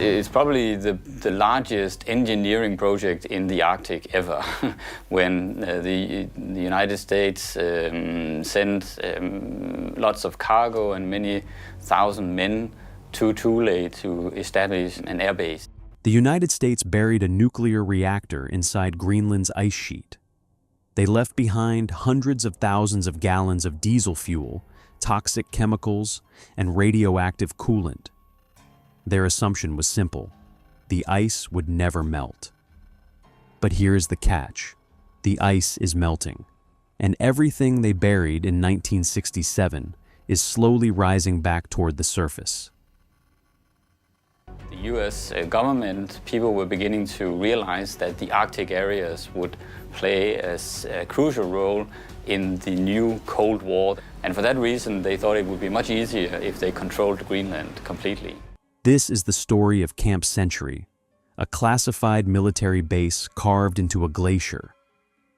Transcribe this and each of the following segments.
It's probably the largest engineering project in the Arctic ever, when the United States sent lots of cargo and many thousand men to Thule to establish an airbase. The United States buried a nuclear reactor inside Greenland's ice sheet. They left behind hundreds of thousands of gallons of diesel fuel, toxic chemicals, and radioactive coolant. Their assumption was simple: the ice would never melt. But here's the catch: the ice is melting, and everything they buried in 1967 is slowly rising back toward the surface. The US government, people were beginning to realize that the Arctic areas would play a crucial role in the new Cold War. And for that reason, they thought it would be much easier if they controlled Greenland completely. This is the story of Camp Century, a classified military base carved into a glacier,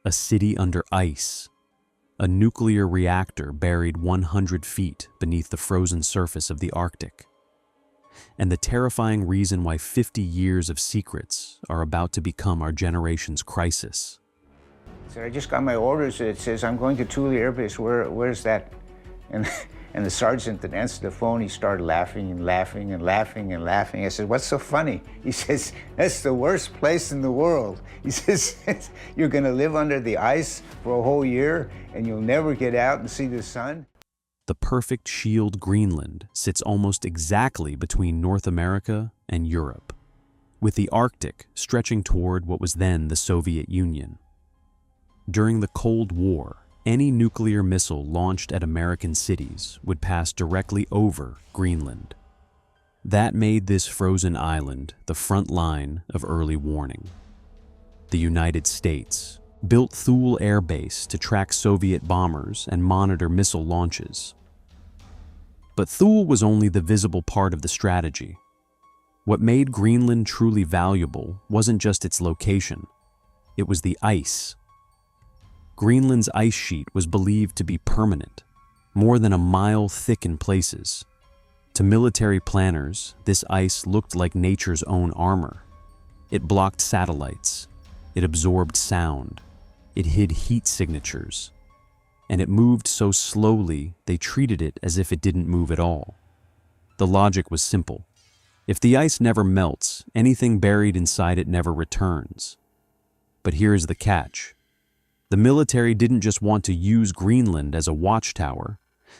a city under ice, a nuclear reactor buried 100 feet beneath the frozen surface of the Arctic, and the terrifying reason why 50 years of secrets are about to become our generation's crisis. So I just got my orders. It says, I'm going to Thule Air Base. Where's that? And the sergeant that answered the phone, he started laughing and laughing and laughing and laughing. I said, what's so funny? He says, that's the worst place in the world. He says, you're going to live under the ice for a whole year and you'll never get out and see the sun. The perfect shield Greenland sits almost exactly between North America and Europe, with the Arctic stretching toward what was then the Soviet Union. During the Cold War, any nuclear missile launched at American cities would pass directly over Greenland. That made this frozen island the front line of early warning. The United States built Thule Air Base to track Soviet bombers and monitor missile launches. But Thule was only the visible part of the strategy. What made Greenland truly valuable wasn't just its location, it was the ice. Greenland's ice sheet was believed to be permanent, more than a mile thick in places. To military planners, this ice looked like nature's own armor. It blocked satellites, it absorbed sound, it hid heat signatures, and it moved so slowly they treated it as if it didn't move at all. The logic was simple. If the ice never melts, anything buried inside it never returns. But here's the catch. The military didn't just want to use Greenland as a watchtower,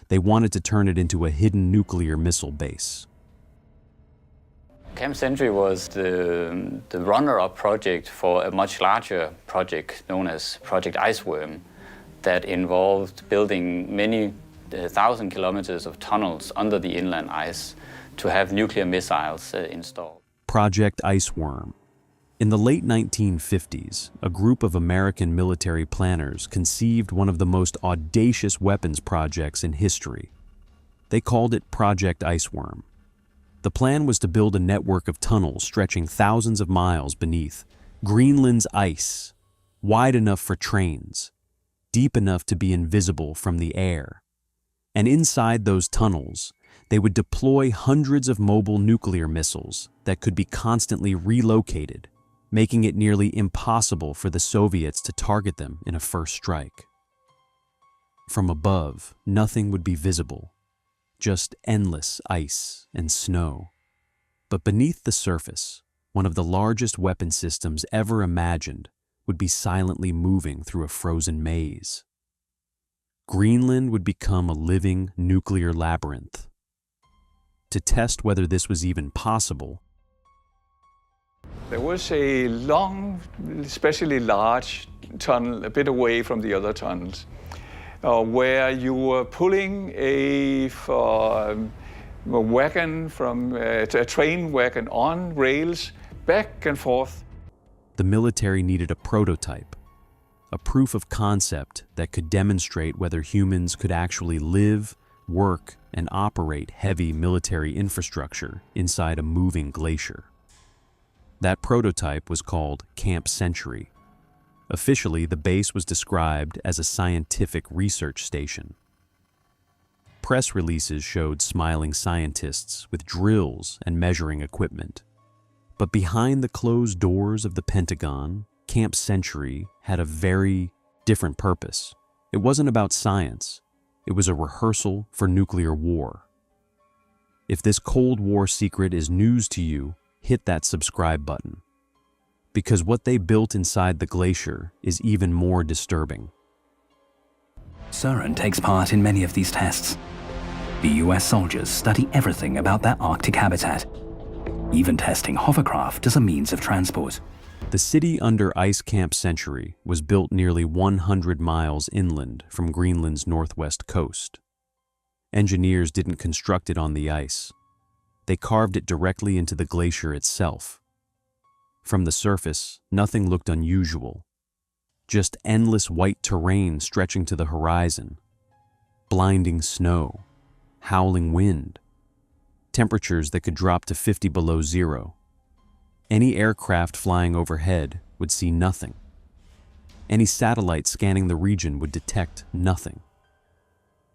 they wanted to turn it into a hidden nuclear missile base. Camp Century was the runner-up project for a much larger project known as Project Iceworm that involved building many thousand kilometers of tunnels under the inland ice to have nuclear missiles installed. Project Iceworm. In the late 1950s, a group of American military planners conceived one of the most audacious weapons projects in history. They called it Project Iceworm. The plan was to build a network of tunnels stretching thousands of miles beneath Greenland's ice, wide enough for trains, deep enough to be invisible from the air. And inside those tunnels, they would deploy hundreds of mobile nuclear missiles that could be constantly relocated, making it nearly impossible for the Soviets to target them in a first strike. From above, nothing would be visible, just endless ice and snow. But beneath the surface, one of the largest weapon systems ever imagined would be silently moving through a frozen maze. Greenland would become a living nuclear labyrinth. To test whether this was even possible, there was a long, especially large tunnel a bit away from the other tunnels, where you were pulling a wagon from a train wagon on rails back and forth. The military needed a prototype, a proof of concept that could demonstrate whether humans could actually live, work, and operate heavy military infrastructure inside a moving glacier. That prototype was called Camp Century. Officially, the base was described as a scientific research station. Press releases showed smiling scientists with drills and measuring equipment. But behind the closed doors of the Pentagon, Camp Century had a very different purpose. It wasn't about science. It was a rehearsal for nuclear war. If this Cold War secret is news to you, hit that subscribe button. Because what they built inside the glacier is even more disturbing. CERN takes part in many of these tests. The US soldiers study everything about their Arctic habitat, even testing hovercraft as a means of transport. The city under ice Camp Century was built nearly 100 miles inland from Greenland's northwest coast. Engineers didn't construct it on the ice. They carved it directly into the glacier itself. From the surface, nothing looked unusual. Just endless white terrain stretching to the horizon. Blinding snow, howling wind, temperatures that could drop to 50 below zero. Any aircraft flying overhead would see nothing. Any satellite scanning the region would detect nothing.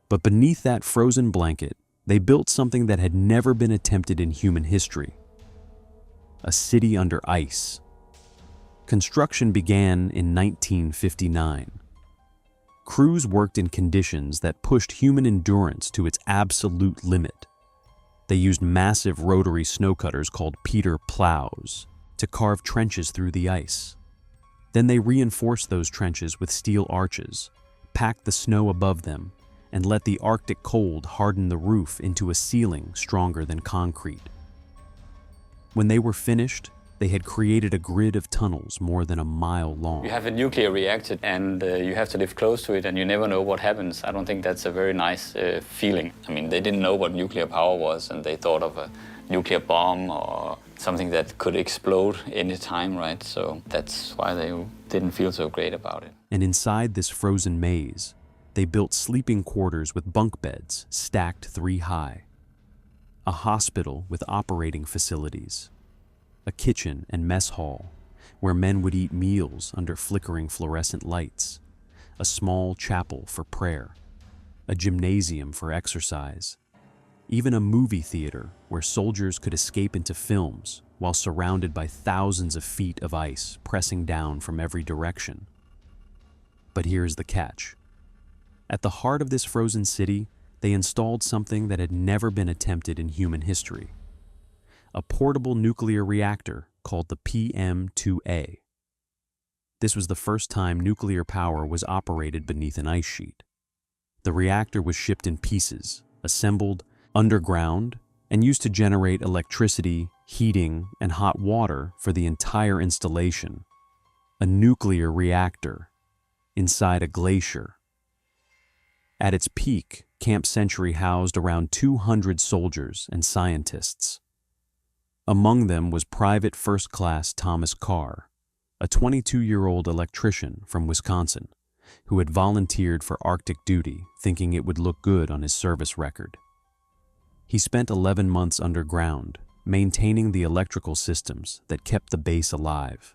But beneath that frozen blanket, they built something that had never been attempted in human history. A city under ice. Construction began in 1959. Crews worked in conditions that pushed human endurance to its absolute limit. They used massive rotary snow cutters called Peter plows to carve trenches through the ice. Then they reinforced those trenches with steel arches, packed the snow above them, and let the Arctic cold harden the roof into a ceiling stronger than concrete. When they were finished, they had created a grid of tunnels more than a mile long. You have a nuclear reactor and you have to live close to it and you never know what happens. I don't think that's a very nice feeling. I mean, they didn't know what nuclear power was and they thought of a nuclear bomb or something that could explode any time, right? So that's why they didn't feel so great about it. And inside this frozen maze, they built sleeping quarters with bunk beds stacked 3 high. A hospital with operating facilities. A kitchen and mess hall where men would eat meals under flickering fluorescent lights. A small chapel for prayer. A gymnasium for exercise. Even a movie theater where soldiers could escape into films while surrounded by thousands of feet of ice pressing down from every direction. But here's the catch. At the heart of this frozen city, they installed something that had never been attempted in human history. A portable nuclear reactor called the PM-2A. This was the first time nuclear power was operated beneath an ice sheet. The reactor was shipped in pieces, assembled underground, and used to generate electricity, heating, and hot water for the entire installation. A nuclear reactor inside a glacier. At its peak, Camp Century housed around 200 soldiers and scientists. Among them was Private First Class Thomas Carr, a 22-year-old electrician from Wisconsin, who had volunteered for Arctic duty, thinking it would look good on his service record. He spent 11 months underground, maintaining the electrical systems that kept the base alive.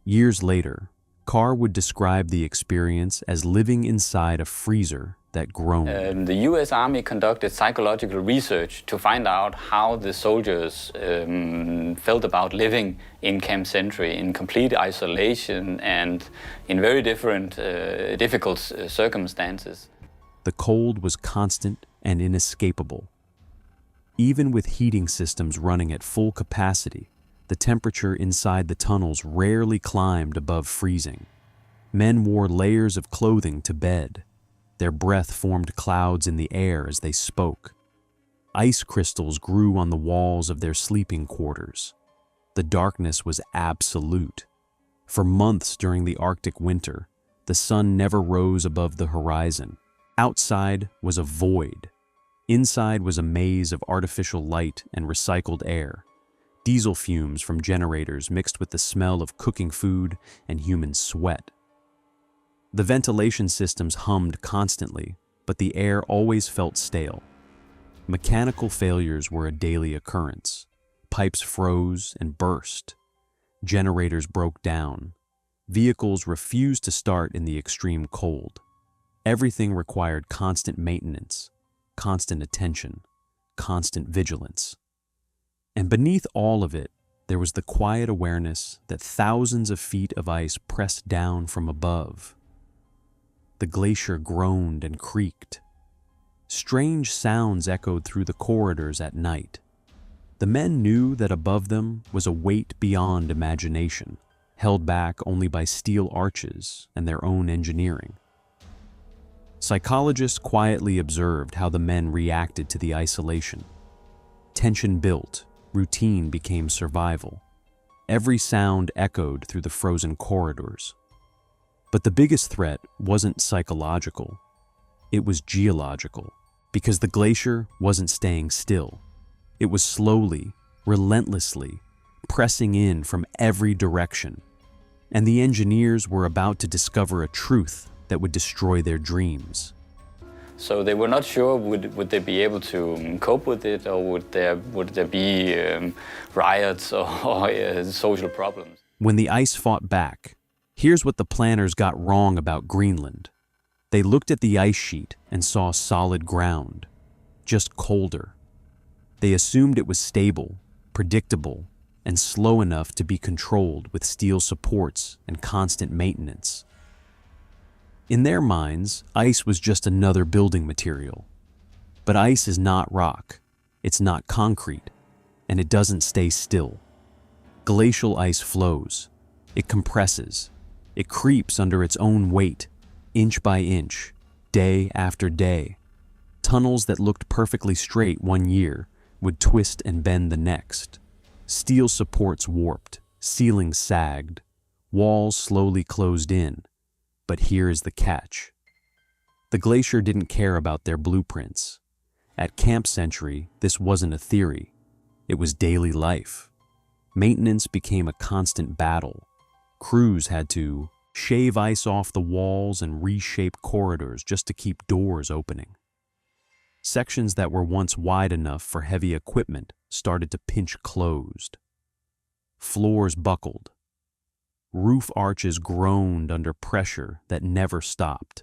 Years later, Carr would describe the experience as living inside a freezer that groaned. The US Army conducted psychological research to find out how the soldiers felt about living in Camp Century in complete isolation and in very different, difficult circumstances. The cold was constant and inescapable. Even with heating systems running at full capacity, the temperature inside the tunnels rarely climbed above freezing. Men wore layers of clothing to bed. Their breath formed clouds in the air as they spoke. Ice crystals grew on the walls of their sleeping quarters. The darkness was absolute. For months during the Arctic winter, the sun never rose above the horizon. Outside was a void. Inside was a maze of artificial light and recycled air. Diesel fumes from generators mixed with the smell of cooking food and human sweat. The ventilation systems hummed constantly, but the air always felt stale. Mechanical failures were a daily occurrence. Pipes froze and burst. Generators broke down. Vehicles refused to start in the extreme cold. Everything required constant maintenance, constant attention, constant vigilance. And beneath all of it there was the quiet awareness that thousands of feet of ice pressed down from above. The glacier groaned and creaked. Strange sounds echoed through the corridors at night. The men knew that above them was a weight beyond imagination, held back only by steel arches and their own engineering. Psychologists quietly observed how the men reacted to the isolation. Tension built, routine became survival. Every sound echoed through the frozen corridors. But the biggest threat wasn't psychological. It was geological, because the glacier wasn't staying still. It was slowly, relentlessly, pressing in from every direction. And the engineers were about to discover a truth that would destroy their dreams. So they were not sure would they be able to cope with it, or would there be riots or social problems. When the ice fought back, here's what the planners got wrong about Greenland. They looked at the ice sheet and saw solid ground, just colder. They assumed it was stable, predictable, and slow enough to be controlled with steel supports and constant maintenance. In their minds, ice was just another building material. But ice is not rock, it's not concrete, and it doesn't stay still. Glacial ice flows, it compresses, it creeps under its own weight, inch by inch, day after day. Tunnels that looked perfectly straight one year would twist and bend the next. Steel supports warped, ceilings sagged, walls slowly closed in. But here is the catch. The glacier didn't care about their blueprints. At Camp Century, this wasn't a theory. It was daily life. Maintenance became a constant battle. Crews had to shave ice off the walls and reshape corridors just to keep doors opening. Sections that were once wide enough for heavy equipment started to pinch closed. Floors buckled. Roof arches groaned under pressure that never stopped.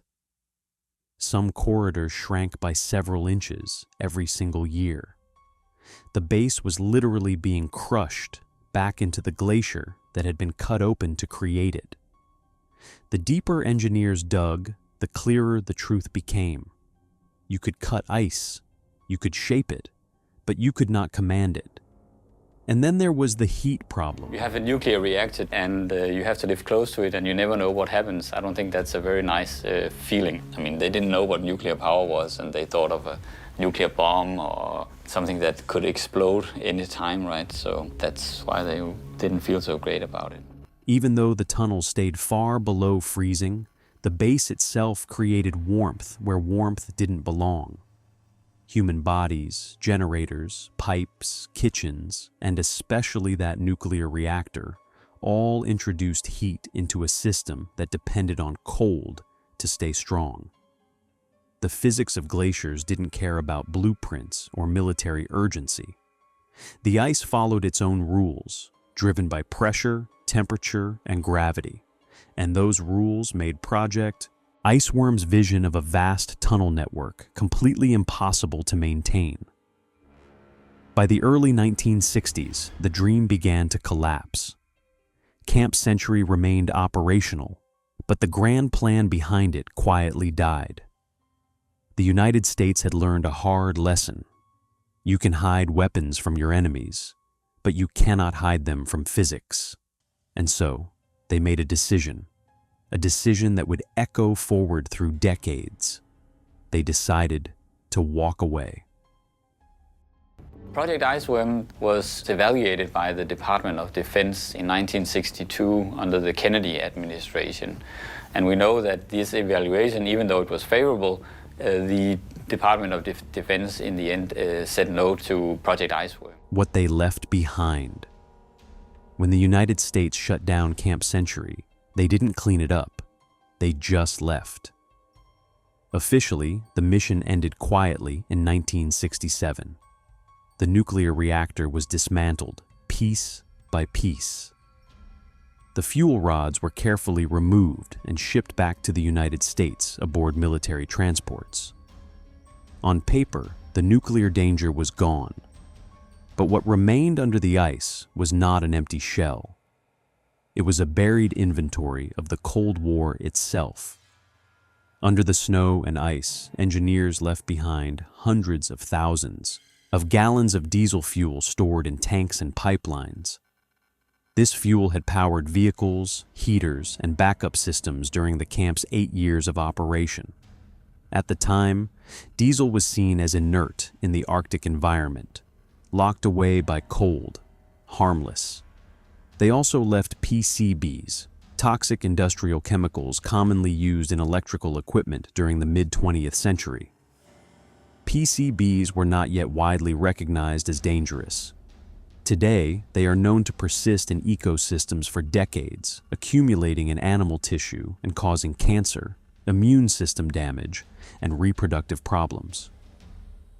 Some corridors shrank by several inches every single year. The base was literally being crushed back into the glacier that had been cut open to create it. The deeper engineers dug, the clearer the truth became. You could cut ice, you could shape it, but you could not command it. And then there was the heat problem. You have a nuclear reactor and you have to live close to it and you never know what happens. I don't think that's a very nice feeling. I mean, they didn't know what nuclear power was and they thought of a nuclear bomb or something that could explode any time, right? So that's why they didn't feel so great about it. Even though the tunnel stayed far below freezing, the base itself created warmth where warmth didn't belong. Human bodies, generators, pipes, kitchens, and especially that nuclear reactor, all introduced heat into a system that depended on cold to stay strong. The physics of glaciers didn't care about blueprints or military urgency. The ice followed its own rules, driven by pressure, temperature, and gravity, and those rules made Project Iceworm's vision of a vast tunnel network completely impossible to maintain. By the early 1960s, the dream began to collapse. Camp Century remained operational, but the grand plan behind it quietly died. The United States had learned a hard lesson. You can hide weapons from your enemies, but you cannot hide them from physics. And so, they made a decision that would echo forward through decades. They decided to walk away. Project Iceworm was evaluated by the Department of Defense in 1962 under the Kennedy administration. And we know that this evaluation, even though it was favorable, the Department of Defense in the end said no to Project Iceworm. What they left behind. When the United States shut down Camp Century, they didn't clean it up. They just left. Officially, the mission ended quietly in 1967. The nuclear reactor was dismantled, piece by piece. The fuel rods were carefully removed and shipped back to the United States aboard military transports. On paper, the nuclear danger was gone. But what remained under the ice was not an empty shell. It was a buried inventory of the Cold War itself. Under the snow and ice, engineers left behind hundreds of thousands of gallons of diesel fuel stored in tanks and pipelines. This fuel had powered vehicles, heaters, and backup systems during the camp's 8 years of operation. At the time, diesel was seen as inert in the Arctic environment, locked away by cold, harmless. They also left PCBs, toxic industrial chemicals commonly used in electrical equipment during the mid-20th century. PCBs were not yet widely recognized as dangerous. Today, they are known to persist in ecosystems for decades, accumulating in animal tissue and causing cancer, immune system damage, and reproductive problems.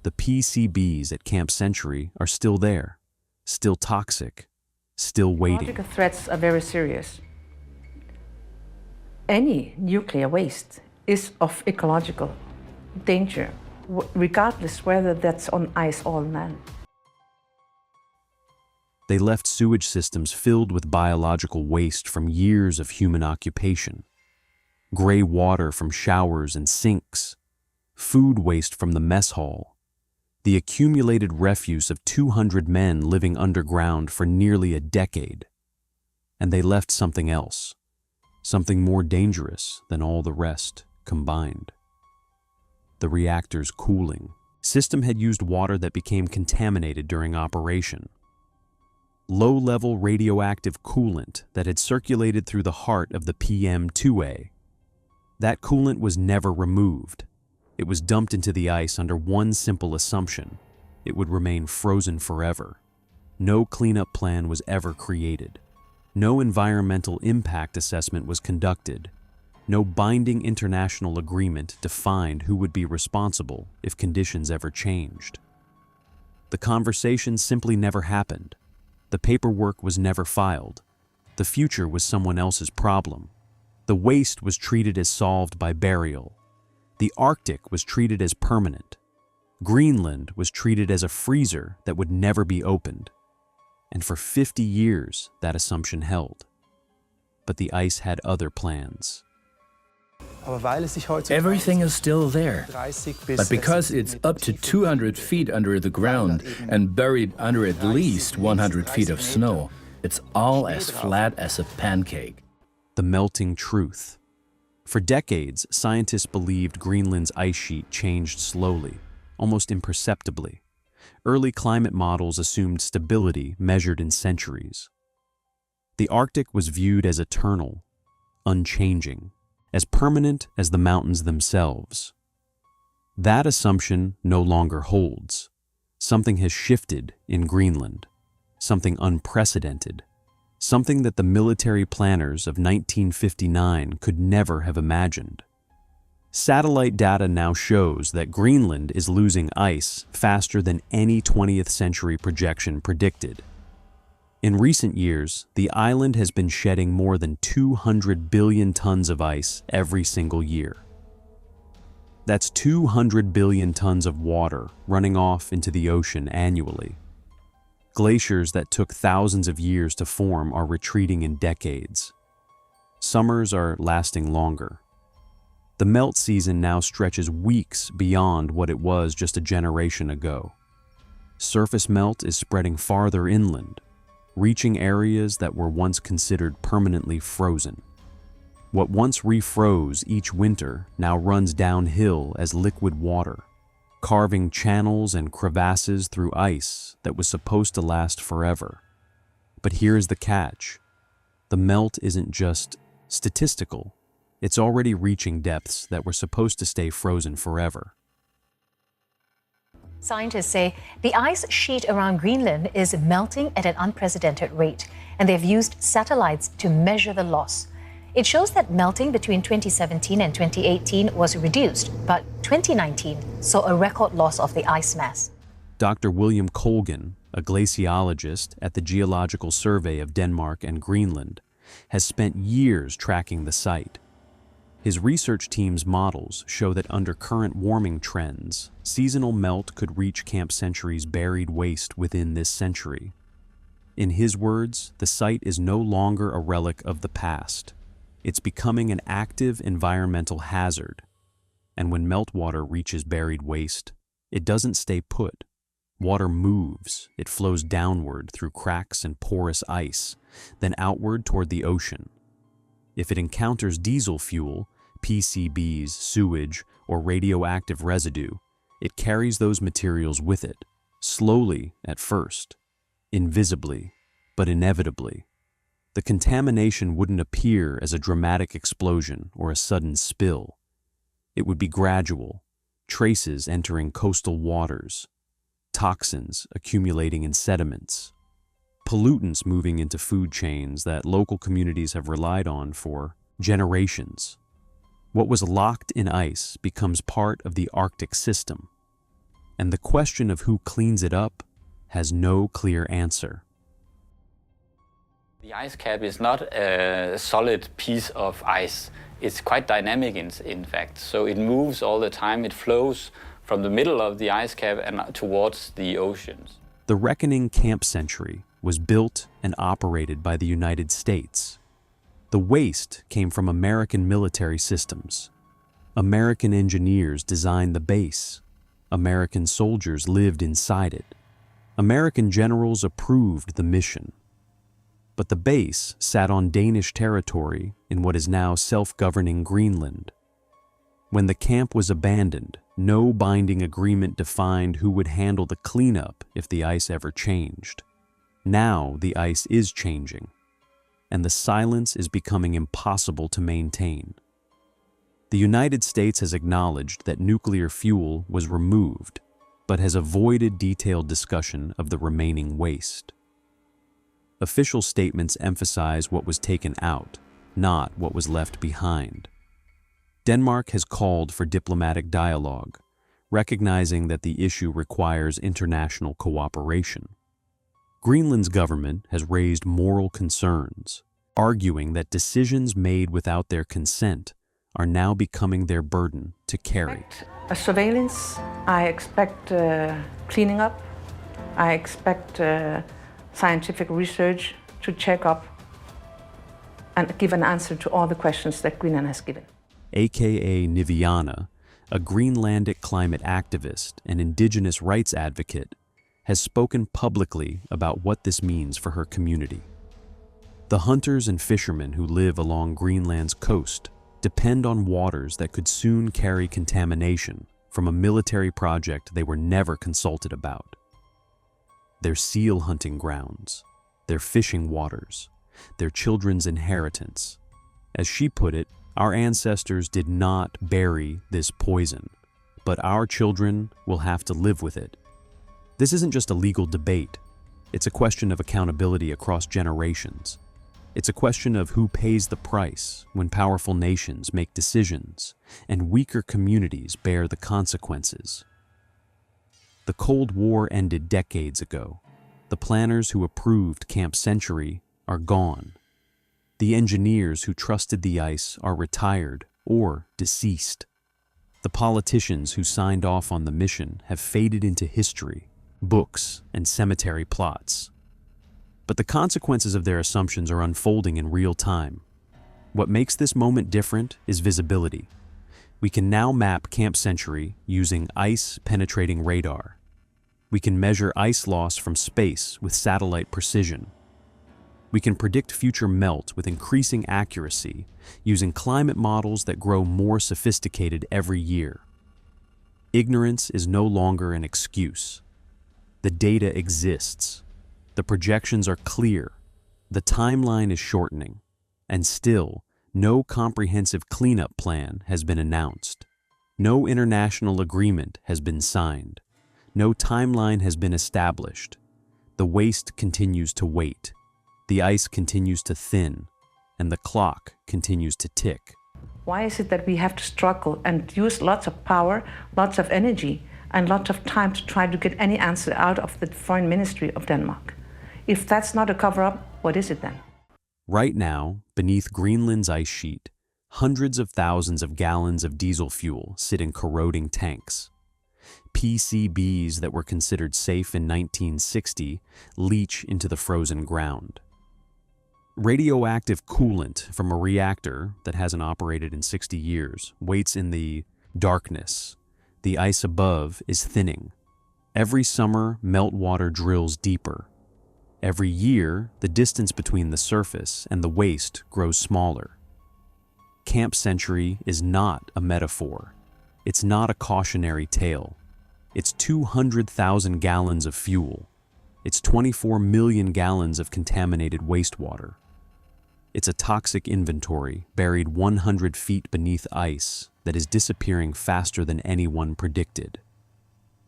The PCBs at Camp Century are still there, still toxic, still waiting. Ecological threats are very serious. Any nuclear waste is of ecological danger, regardless whether that's on ice or on land. They left sewage systems filled with biological waste from years of human occupation, gray water from showers and sinks, food waste from the mess hall, the accumulated refuse of 200 men living underground for nearly a decade. And they left something else, something more dangerous than all the rest combined. The reactor's cooling system had used water that became contaminated during operation. Low-level radioactive coolant that had circulated through the heart of the PM2A. That coolant was never removed. It was dumped into the ice under one simple assumption: it would remain frozen forever. No cleanup plan was ever created. No environmental impact assessment was conducted. No binding international agreement defined who would be responsible if conditions ever changed. The conversation simply never happened. The paperwork was never filed. The future was someone else's problem. The waste was treated as solved by burial. The Arctic was treated as permanent. Greenland was treated as a freezer that would never be opened. And for 50 years, that assumption held. But the ice had other plans. Everything is still there, but because it's up to 200 feet under the ground and buried under at least 100 feet of snow, it's all as flat as a pancake. The melting truth. For decades, scientists believed Greenland's ice sheet changed slowly, almost imperceptibly. Early climate models assumed stability measured in centuries. The Arctic was viewed as eternal, unchanging, as permanent as the mountains themselves. That assumption no longer holds. Something has shifted in Greenland, something unprecedented, something that the military planners of 1959 could never have imagined. Satellite data now shows that Greenland is losing ice faster than any 20th century projection predicted. In recent years, the island has been shedding more than 200 billion tons of ice every single year. That's 200 billion tons of water running off into the ocean annually. Glaciers that took thousands of years to form are retreating in decades. Summers are lasting longer. The melt season now stretches weeks beyond what it was just a generation ago. Surface melt is spreading farther inland, reaching areas that were once considered permanently frozen. What once refroze each winter now runs downhill as liquid water, carving channels and crevasses through ice that was supposed to last forever. But here's the catch. The melt isn't just statistical. It's already reaching depths that were supposed to stay frozen forever. Scientists say the ice sheet around Greenland is melting at an unprecedented rate, and they've used satellites to measure the loss. It shows that melting between 2017 and 2018 was reduced, but 2019 saw a record loss of the ice mass. Dr. William Colgan, a glaciologist at the Geological Survey of Denmark and Greenland, has spent years tracking the site. His research team's models show that under current warming trends, seasonal melt could reach Camp Century's buried waste within this century. In his words, the site is no longer a relic of the past. It's becoming an active environmental hazard. And when meltwater reaches buried waste, it doesn't stay put. Water moves, it flows downward through cracks and porous ice, then outward toward the ocean. If it encounters diesel fuel, PCBs, sewage, or radioactive residue, it carries those materials with it, slowly at first, invisibly, but inevitably. The contamination wouldn't appear as a dramatic explosion or a sudden spill. It would be gradual, traces entering coastal waters, toxins accumulating in sediments, pollutants moving into food chains that local communities have relied on for generations. What was locked in ice becomes part of the Arctic system, and the question of who cleans it up has no clear answer. The ice cap is not a solid piece of ice. It's quite dynamic in fact, so it moves all the time. It flows from the middle of the ice cap and towards the oceans. The Reckoning Camp Century was built and operated by the United States. The waste came from American military systems. American engineers designed the base. American soldiers lived inside it. American generals approved the mission. But the base sat on Danish territory in what is now self-governing Greenland. When the camp was abandoned, no binding agreement defined who would handle the cleanup if the ice ever changed. Now the ice is changing, and the silence is becoming impossible to maintain. The United States has acknowledged that nuclear fuel was removed, but has avoided detailed discussion of the remaining waste. Official statements emphasize what was taken out, not what was left behind. Denmark has called for diplomatic dialogue, recognizing that the issue requires international cooperation. Greenland's government has raised moral concerns, arguing that decisions made without their consent are now becoming their burden to carry. A surveillance, I expect cleaning up, I expect scientific research to check up and give an answer to all the questions that Greenland has given. AKA Niviana, a Greenlandic climate activist and indigenous rights advocate, has spoken publicly about what this means for her community. The hunters and fishermen who live along Greenland's coast depend on waters that could soon carry contamination from a military project they were never consulted about. Their seal hunting grounds, their fishing waters, their children's inheritance. As she put it, our ancestors did not bury this poison, but our children will have to live with it. This isn't just a legal debate. It's a question of accountability across generations. It's a question of who pays the price when powerful nations make decisions and weaker communities bear the consequences. The Cold War ended decades ago. The planners who approved Camp Century are gone. The engineers who trusted the ice are retired or deceased. The politicians who signed off on the mission have faded into history, books, and cemetery plots. But the consequences of their assumptions are unfolding in real time. What makes this moment different is visibility. We can now map Camp Century using ice-penetrating radar. We can measure ice loss from space with satellite precision. We can predict future melt with increasing accuracy using climate models that grow more sophisticated every year. Ignorance is no longer an excuse. The data exists. The projections are clear. The timeline is shortening. And still, no comprehensive cleanup plan has been announced. No international agreement has been signed. No timeline has been established. The waste continues to wait. The ice continues to thin, and the clock continues to tick. Why is it that we have to struggle and use lots of power, lots of energy, and lots of time to try to get any answer out of the Foreign Ministry of Denmark? If that's not a cover-up, what is it then? Right now, beneath Greenland's ice sheet, Hundreds of thousands of gallons of diesel fuel sit in corroding tanks. PCBs that were considered safe in 1960 leach into the frozen ground. Radioactive coolant from a reactor that hasn't operated in 60 years waits in the darkness. The ice above is thinning. Every summer, meltwater drills deeper. Every year, the distance between the surface and the waste grows smaller. Camp Century is not a metaphor. It's not a cautionary tale. It's 200,000 gallons of fuel. It's 24 million gallons of contaminated wastewater. It's a toxic inventory buried 100 feet beneath ice that is disappearing faster than anyone predicted.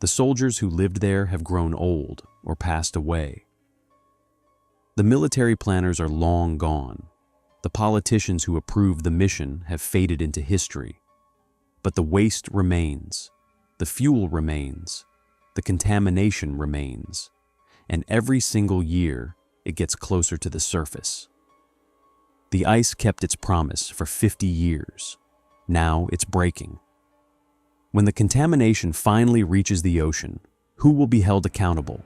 The soldiers who lived there have grown old or passed away. The military planners are long gone. The politicians who approved the mission have faded into history. But the waste remains, the fuel remains, the contamination remains, and every single year it gets closer to the surface. The ice kept its promise for 50 years. Now it's breaking. When the contamination finally reaches the ocean, who will be held accountable?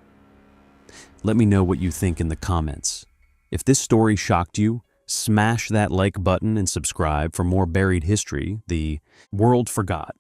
Let me know what you think in the comments. If this story shocked you, smash that like button and subscribe for more buried history the world forgot.